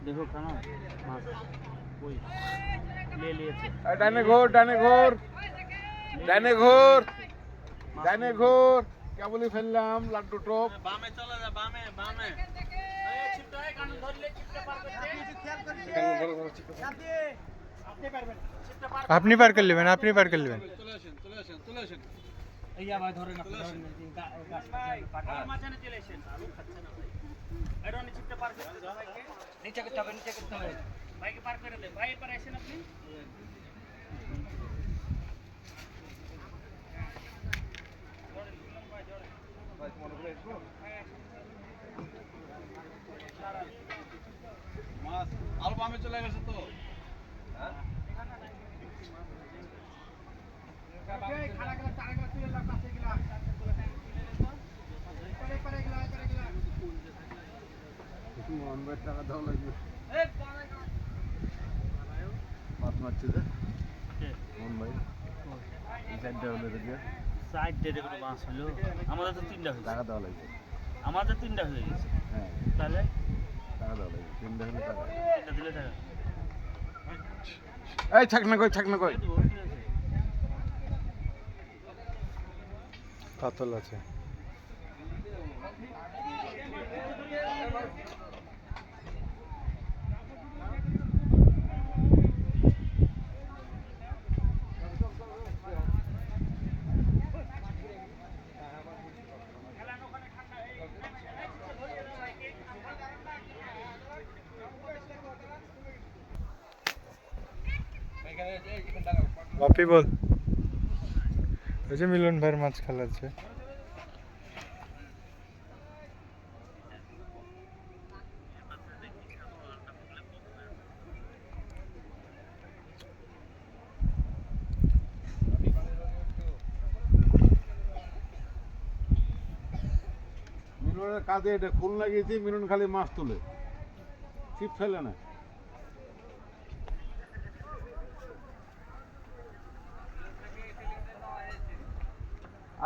देखो खाना कोई ले लिए थे। ডানে ঘোর ডানে ঘোর ডানে ঘোর ডানে ঘোর কেবলই ফেললাম লাড্ডু টোপ বামে চলে যা বামে বামে এই ছিপটা এই কানে ধরলে ছিপটা পার করতে আপনি পারবেন ছিপটা পার আপনি পার করে নেবেন আপনি পার করে নেবেন চলে আসেন চলে আসেন চলে আসেন এইয়া ভাই ধরেন আপনি ধরেন গাছ পাটার মাঝখানে চলে আসেন আলু খাচ্ছে না ভাই এটা নি ছিপটা পার করতে দাও ভাইকে নিচে করতে হবে ভাইকে পার করে দেন ভাই এপারে আসেন আপনি মাছ আলু বামে চলে গেছে তো মোহনভাই টাকা দেওয়া লাগবে মাছ মারছে যে মোহনভাই এই সাইডটা হলে দেখবে সাইড দিয়ে দেখো মাছ হলো আমাদের তো তিনটা হয়েছে টাকা দেওয়া লাগবে আমাদের তিনটা হয়ে গেছে হ্যাঁ তাহলে টাকা দেওয়া লাগবে তিনটা হলে টাকা তিনটা দিলে টাকা এই থাক না কই কাতল আছে বাপি বল ওই যে মিলন ভাইয়ের মাছ খেলাচ্ছে মিলনের কাজে এটা খুন লাগিয়েছি মিলন খালি মাছ তুলে ছিপ ফেলে না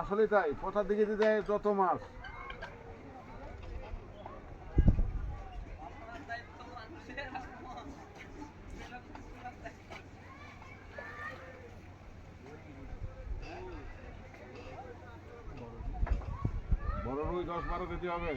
আসলে তাই কোথা দিকে দেয় যত মাছ বড় রুই 10-12 কেজি হবে